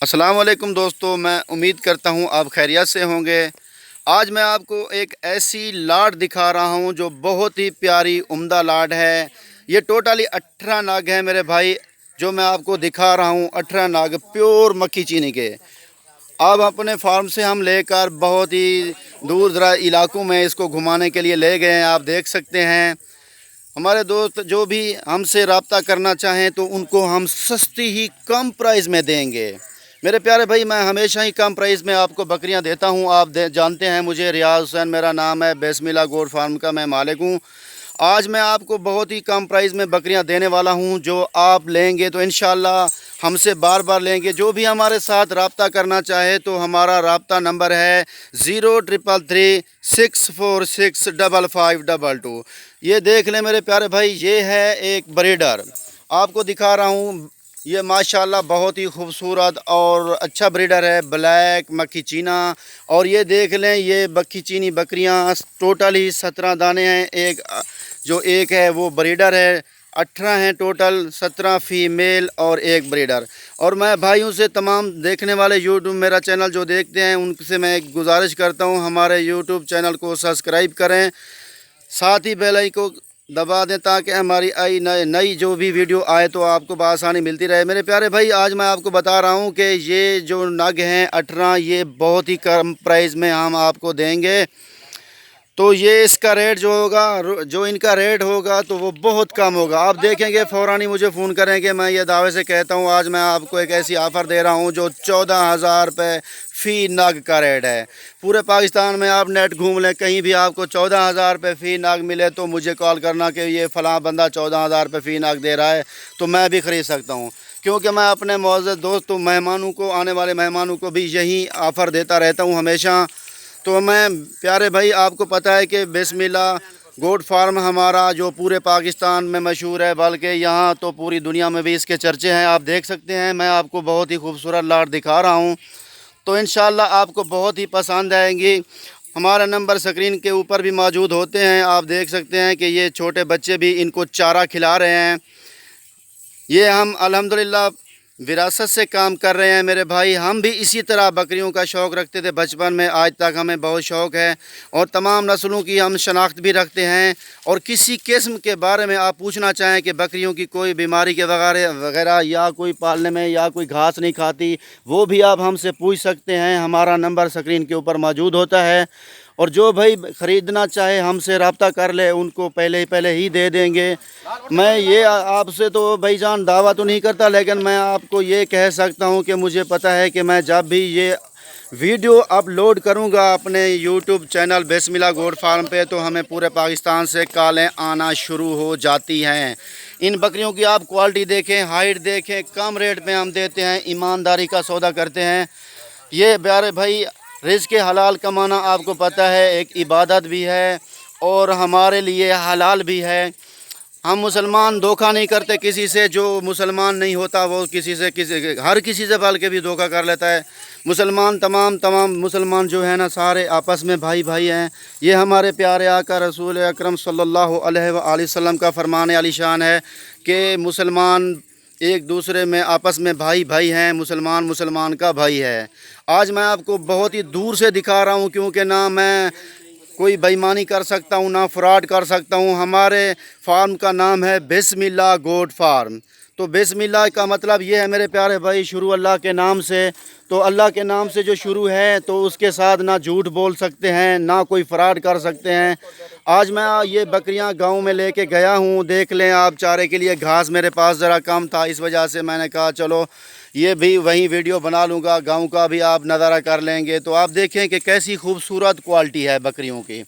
السلام علیکم دوستو، میں امید کرتا ہوں آپ خیریت سے ہوں گے۔ آج میں آپ کو ایک ایسی لاٹ دکھا رہا ہوں جو بہت ہی پیاری عمدہ لاٹ ہے۔ یہ ٹوٹلی 18 ناگ ہیں میرے بھائی، جو میں آپ کو دکھا رہا ہوں 18 ناگ پیور مکھی چینی کے۔ اب اپنے فارم سے ہم لے کر بہت ہی دور دراز علاقوں میں اس کو گھمانے کے لیے لے گئے ہیں۔ آپ دیکھ سکتے ہیں ہمارے دوست جو بھی ہم سے رابطہ کرنا چاہیں تو ان کو ہم سستی ہی کم پرائز میں دیں گے۔ میرے پیارے بھائی، میں ہمیشہ ہی کم پرائز میں آپ کو بکریاں دیتا ہوں۔ آپ جانتے ہیں مجھے، ریاض حسین میرا نام ہے، بسم اللہ گوٹ فارم کا میں مالک ہوں۔ آج میں آپ کو بہت ہی کم پرائز میں بکریاں دینے والا ہوں، جو آپ لیں گے تو انشاءاللہ ہم سے بار بار لیں گے۔ جو بھی ہمارے ساتھ رابطہ کرنا چاہے تو ہمارا رابطہ نمبر ہے 0333646552۔ یہ دیکھ لیں میرے پیارے بھائی، یہ ہے ایک بریڈر، آپ کو دکھا رہا ہوں۔ یہ ماشاءاللہ بہت ہی خوبصورت اور اچھا بریڈر ہے، بلیک مکھی چینا۔ اور یہ دیکھ لیں، یہ مکھی چینی بکریاں ٹوٹل 17 دانے ہیں۔ ایک ہے وہ بریڈر ہے، 18 ہیں ٹوٹل، 17 فیمیل اور ایک بریڈر۔ اور میں بھائیوں سے، تمام دیکھنے والے یوٹیوب میرا چینل جو دیکھتے ہیں، ان سے میں ایک گزارش کرتا ہوں، ہمارے یوٹیوب چینل کو سبسکرائب کریں، ساتھ ہی بیل آئیکن کو دبا دیں تاکہ ہماری نئی جو بھی ویڈیو آئے تو آپ کو بآسانی ملتی رہے۔ میرے پیارے بھائی، آج میں آپ کو بتا رہا ہوں کہ یہ جو نگ ہیں 18، یہ بہت ہی کم پرائز میں ہم آپ کو دیں گے۔ تو یہ اس کا ریٹ جو ہوگا، جو ان کا ریٹ ہوگا تو وہ بہت کم ہوگا۔ آپ دیکھیں گے فوراً ہی مجھے فون کریں گے، میں یہ دعوے سے کہتا ہوں آج میں آپ کو ایک ایسی آفر دے رہا ہوں جو 14,000 روپے فی نگ کا ریٹ ہے۔ پورے پاکستان میں آپ نیٹ گھوم لیں، کہیں بھی آپ کو 14,000 روپے فی نگ ملے تو مجھے کال کرنا کہ یہ فلاں بندہ 14,000 روپے فی نگ دے رہا ہے، تو میں بھی خرید سکتا ہوں، کیونکہ میں اپنے معزز دوستوں، مہمانوں کو، آنے والے مہمانوں کو بھی یہی آفر دیتا رہتا ہوں ہمیشہ۔ تو میں پیارے بھائی، آپ کو پتہ ہے کہ بسم اللہ گوٹ فارم ہمارا جو پورے پاکستان میں مشہور ہے، بلکہ یہاں تو پوری دنیا میں بھی اس کے چرچے ہیں۔ آپ دیکھ سکتے ہیں، میں آپ کو بہت ہی خوبصورت لاٹ دکھا رہا ہوں، تو انشاءاللہ آپ کو بہت ہی پسند آئیں گی۔ ہمارا نمبر سکرین کے اوپر بھی موجود ہوتے ہیں، آپ دیکھ سکتے ہیں کہ یہ چھوٹے بچے بھی ان کو چارہ کھلا رہے ہیں۔ یہ ہم الحمدللہ وراثت سے کام کر رہے ہیں میرے بھائی۔ ہم بھی اسی طرح بکریوں کا شوق رکھتے تھے بچپن میں، آج تک ہمیں بہت شوق ہے، اور تمام نسلوں کی ہم شناخت بھی رکھتے ہیں۔ اور کسی قسم کے بارے میں آپ پوچھنا چاہیں کہ بکریوں کی کوئی بیماری کے وغیرہ یا کوئی پالنے میں یا کوئی گھاس نہیں کھاتی، وہ بھی آپ ہم سے پوچھ سکتے ہیں۔ ہمارا نمبر سکرین کے اوپر موجود ہوتا ہے، اور جو بھائی خریدنا چاہے ہم سے رابطہ کر لے، ان کو پہلے ہی دے دیں گے۔ میں یہ آپ سے تو بھائی جان دعویٰ تو نہیں کرتا، لیکن میں آپ کو یہ کہہ سکتا ہوں کہ مجھے پتہ ہے کہ میں جب بھی یہ ویڈیو اپلوڈ کروں گا اپنے یوٹیوب چینل بسم اللہ گوٹ فارم پہ، تو ہمیں پورے پاکستان سے کالیں آنا شروع ہو جاتی ہیں۔ ان بکریوں کی آپ کوالٹی دیکھیں، ہائٹ دیکھیں، کم ریٹ میں ہم دیتے ہیں، ایمانداری کا سودا کرتے ہیں۔ یہ پیارے بھائی، رزق حلال کمانا آپ کو پتہ ہے ایک عبادت بھی ہے اور ہمارے لیے حلال بھی ہے۔ ہم مسلمان دھوکہ نہیں کرتے کسی سے، جو مسلمان نہیں ہوتا وہ ہر کسی سے بلکہ بھی دھوکہ کر لیتا ہے۔ مسلمان تمام مسلمان جو ہیں نا، سارے آپس میں بھائی ہیں۔ یہ ہمارے پیارے آقا رسول اکرم صلی اللہ علیہ وآلہ وسلم کا فرمان علی شان ہے کہ مسلمان ایک دوسرے میں آپس میں بھائی ہیں، مسلمان کا بھائی ہے۔ آج میں آپ کو بہت ہی دور سے دکھا رہا ہوں، کیونکہ نہ میں کوئی بےایمانی کر سکتا ہوں، نہ فراڈ کر سکتا ہوں۔ ہمارے فارم کا نام ہے بسم اللہ گوٹ فارم۔ تو بسم اللہ کا مطلب یہ ہے میرے پیارے بھائی، شروع اللہ کے نام سے۔ تو اللہ کے نام سے جو شروع ہے تو اس کے ساتھ نہ جھوٹ بول سکتے ہیں، نہ کوئی فراڈ کر سکتے ہیں۔ آج میں یہ بکریاں گاؤں میں لے کے گیا ہوں، دیکھ لیں آپ، چارے کے لیے گھاس میرے پاس ذرا کم تھا، اس وجہ سے میں نے کہا چلو یہ بھی وہیں ویڈیو بنا لوں گا، گاؤں کا بھی آپ نظارہ کر لیں گے۔ تو آپ دیکھیں کہ کیسی خوبصورت کوالٹی ہے بکریوں کی۔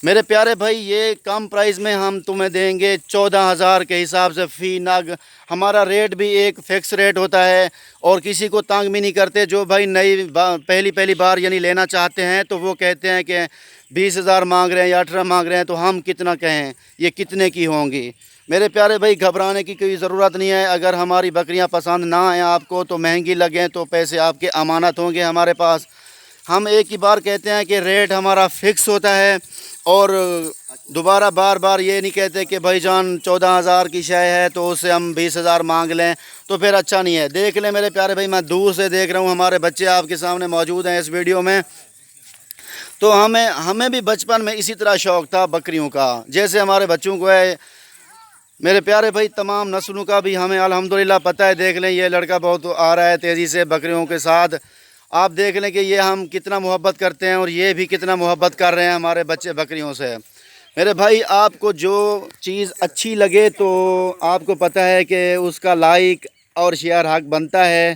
میرے پیارے بھائی، یہ کم پرائز میں ہم تمہیں دیں گے 14,000 کے حساب سے فی نگ۔ ہمارا ریٹ بھی ایک فکس ریٹ ہوتا ہے، اور کسی کو تنگ بھی نہیں کرتے۔ جو بھائی پہلی بار یعنی لینا چاہتے ہیں تو وہ کہتے ہیں کہ 20,000 مانگ رہے ہیں یا 18 مانگ رہے ہیں، تو ہم کتنا کہیں، یہ کتنے کی ہوں گی؟ میرے پیارے بھائی، گھبرانے کی کوئی ضرورت نہیں ہے۔ اگر ہماری بکریاں پسند نہ آئیں آپ کو تو مہنگی لگیں تو پیسے آپ کے امانت ہوں گے ہمارے پاس۔ ہم ایک ہی بار کہتے ہیں کہ ریٹ ہمارا فکس ہوتا ہے۔ اور دوبارہ بار بار یہ نہیں کہتے کہ بھائی جان 14,000 کی شے ہے تو اس سے ہم 20,000 مانگ لیں، تو پھر اچھا نہیں ہے۔ دیکھ لیں میرے پیارے بھائی، میں دور سے دیکھ رہا ہوں، ہمارے بچے آپ کے سامنے موجود ہیں اس ویڈیو میں۔ تو ہمیں بھی بچپن میں اسی طرح شوق تھا بکریوں کا، جیسے ہمارے بچوں کو ہے۔ میرے پیارے بھائی، تمام نسلوں کا بھی ہمیں الحمدللہ پتہ ہے۔ دیکھ لیں یہ لڑکا بہت آ رہا ہے تیزی سے بکریوں کے ساتھ، آپ دیکھ لیں کہ یہ ہم کتنا محبت کرتے ہیں اور یہ بھی کتنا محبت کر رہے ہیں ہمارے بچے بکریوں سے۔ میرے بھائی، آپ کو جو چیز اچھی لگے تو آپ کو پتہ ہے کہ اس کا لائک اور شیئر حق بنتا ہے۔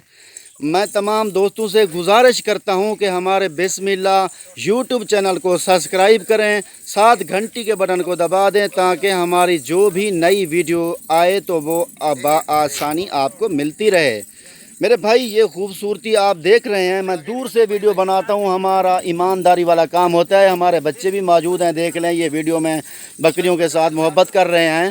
میں تمام دوستوں سے گزارش کرتا ہوں کہ ہمارے بسم اللہ یوٹیوب چینل کو سبسکرائب کریں، ساتھ گھنٹی کے بٹن کو دبا دیں تاکہ ہماری جو بھی نئی ویڈیو آئے تو وہ بآسانی آپ کو ملتی رہے۔ میرے بھائی، یہ خوبصورتی آپ دیکھ رہے ہیں، میں دور سے ویڈیو بناتا ہوں، ہمارا ایمانداری والا کام ہوتا ہے۔ ہمارے بچے بھی موجود ہیں، دیکھ لیں یہ ویڈیو میں بکریوں کے ساتھ محبت کر رہے ہیں۔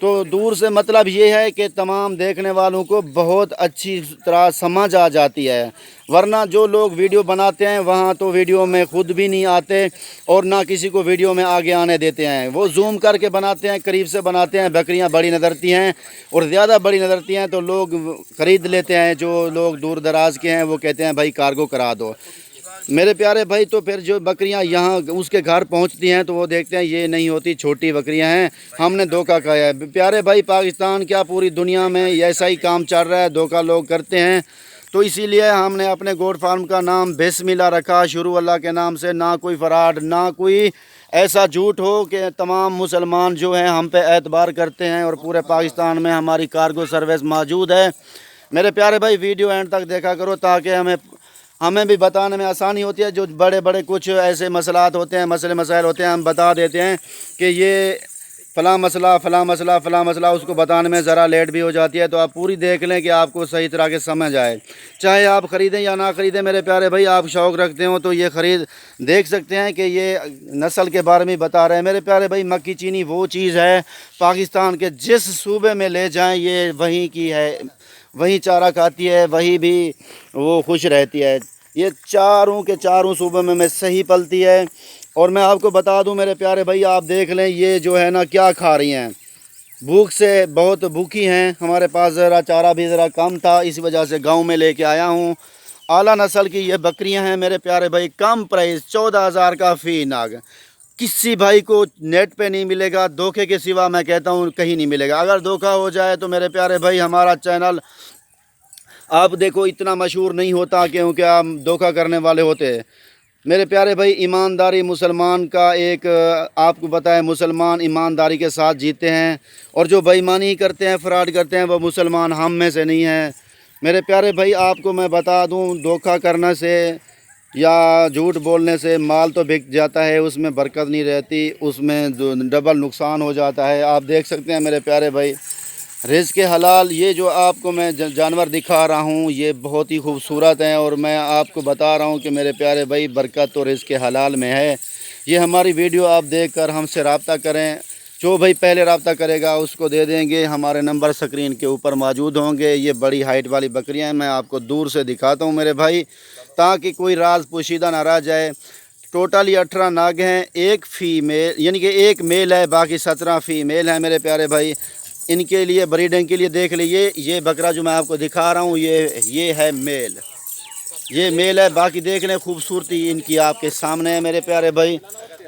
تو دور سے مطلب یہ ہے کہ تمام دیکھنے والوں کو بہت اچھی طرح سمجھ آ جاتی ہے، ورنہ جو لوگ ویڈیو بناتے ہیں وہاں تو ویڈیو میں خود بھی نہیں آتے اور نہ کسی کو ویڈیو میں آگے آنے دیتے ہیں۔ وہ زوم کر کے بناتے ہیں، قریب سے بناتے ہیں، بکریاں بڑی نظرتی ہیں اور زیادہ بڑی نظرتی ہیں تو لوگ خرید لیتے ہیں۔ جو لوگ دور دراز کے ہیں وہ کہتے ہیں بھائی کارگو کرا دو۔ میرے پیارے بھائی، تو پھر جو بکریاں یہاں اس کے گھر پہنچتی ہیں تو وہ دیکھتے ہیں یہ نہیں ہوتی، چھوٹی بکریاں ہیں، ہم نے دھوکہ کھایا ہے۔ پیارے بھائی، پاکستان کیا پوری دنیا میں ایسا ہی کام چل رہا ہے، دھوکہ لوگ کرتے ہیں۔ تو اسی لیے ہم نے اپنے گوٹ فارم کا نام بسم اللہ رکھا، شروع اللہ کے نام سے، نہ کوئی فراڈ، نہ کوئی ایسا جھوٹ ہو کہ تمام مسلمان جو ہیں ہم پہ اعتبار کرتے ہیں، اور پورے پاکستان میں ہماری کارگو سروس موجود ہے۔ میرے پیارے بھائی، ویڈیو اینڈ تک دیکھا کرو تاکہ ہمیں بھی بتانے میں آسانی ہوتی ہے۔ جو بڑے بڑے کچھ ایسے مسئلات ہوتے ہیں، مسائل ہوتے ہیں، ہم بتا دیتے ہیں کہ یہ فلاں مسئلہ فلاں مسئلہ فلاں مسئلہ، اس کو بتانے میں ذرا لیٹ بھی ہو جاتی ہے۔ تو آپ پوری دیکھ لیں کہ آپ کو صحیح طرح کے سمجھ آئے، چاہے آپ خریدیں یا نہ خریدیں۔ میرے پیارے بھائی، آپ شوق رکھتے ہو تو یہ دیکھ سکتے ہیں کہ یہ نسل کے بارے میں بتا رہے ہیں۔ میرے پیارے بھائی، مکی چینی وہ چیز ہے، پاکستان کے جس صوبے میں لے جائیں یہ وہیں کی ہے، وہیں چارہ کھاتی ہے، وہیں بھی وہ خوش رہتی ہے۔ یہ چاروں کے چاروں صوبوں میں صحیح پلتی ہے۔ اور میں آپ کو بتا دوں میرے پیارے بھائی، آپ دیکھ لیں یہ جو ہے نا کیا کھا رہی ہیں، بھوک سے بہت بھوکی ہیں۔ ہمارے پاس ذرا چارہ بھی ذرا کم تھا، اس وجہ سے گاؤں میں لے کے آیا ہوں۔ اعلیٰ نسل کی یہ بکریاں ہیں میرے پیارے بھائی، کم پرائز 14,000 کا فی ناگ۔ کسی بھائی کو نیٹ پہ نہیں ملے گا، دھوکے کے سوا میں کہتا ہوں کہیں نہیں ملے گا۔ اگر دھوکہ ہو جائے تو میرے پیارے بھائی ہمارا چینل آپ دیکھو اتنا مشہور نہیں ہوتا، کیونکہ آپ دھوکہ کرنے والے ہوتے ہیں۔ میرے پیارے بھائی، ایمانداری مسلمان کا ایک آپ کو پتہ ہے، مسلمان ایمانداری کے ساتھ جیتے ہیں، اور جو بے ایمانی کرتے ہیں، فراڈ کرتے ہیں، وہ مسلمان ہم میں سے نہیں ہیں۔ میرے پیارے بھائی، آپ کو میں بتا دوں، دھوکہ کرنے سے یا جھوٹ بولنے سے مال تو بک جاتا ہے، اس میں برکت نہیں رہتی، اس میں ڈبل نقصان ہو جاتا ہے۔ آپ دیکھ سکتے ہیں میرے پیارے بھائی، رزق حلال، یہ جو آپ کو میں جانور دکھا رہا ہوں یہ بہت ہی خوبصورت ہیں، اور میں آپ کو بتا رہا ہوں کہ میرے پیارے بھائی برکت تو رزق حلال میں ہے۔ یہ ہماری ویڈیو آپ دیکھ کر ہم سے رابطہ کریں، جو بھائی پہلے رابطہ کرے گا اس کو دے دیں گے، ہمارے نمبر سکرین کے اوپر موجود ہوں گے۔ یہ بڑی ہائٹ والی بکریاں ہیں، میں آپ کو دور سے دکھاتا ہوں میرے بھائی، تاکہ کوئی راز پوشیدہ نہ رہ جائے۔ ٹوٹلی 18 ناگ ہیں، ایک فیمیل یعنی کہ ایک میل ہے، باقی 17 فیمیل ہیں میرے پیارے بھائی۔ ان کے لیے بریڈنگ کے لیے دیکھ لیجیے، یہ بکرا جو میں آپ کو دکھا رہا ہوں یہ ہے میل، یہ میل ہے۔ باقی دیکھ لیں خوبصورتی ان کی آپ کے سامنے ہے میرے پیارے بھائی۔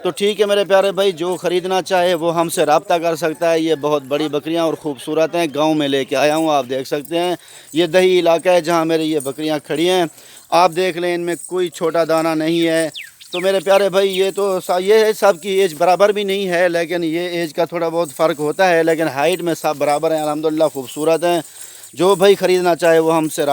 تو ٹھیک ہے میرے پیارے بھائی، جو خریدنا چاہے وہ ہم سے رابطہ کر سکتا ہے۔ یہ بہت بڑی بکریاں اور خوبصورت ہیں، گاؤں میں لے کے آیا ہوں، آپ دیکھ سکتے ہیں۔ یہ دیہی علاقہ ہے جہاں میری یہ بکریاں کھڑی ہیں، آپ دیکھ لیں، ان میں کوئی چھوٹا دانہ نہیں ہے۔ تو میرے پیارے بھائی، یہ سب کی ایج برابر بھی نہیں ہے، لیکن یہ ایج کا تھوڑا بہت فرق ہوتا ہے، لیکن ہائٹ میں سب برابر ہیں، الحمدللہ خوبصورت ہیں۔ جو بھائی خریدنا چاہے وہ ہم سے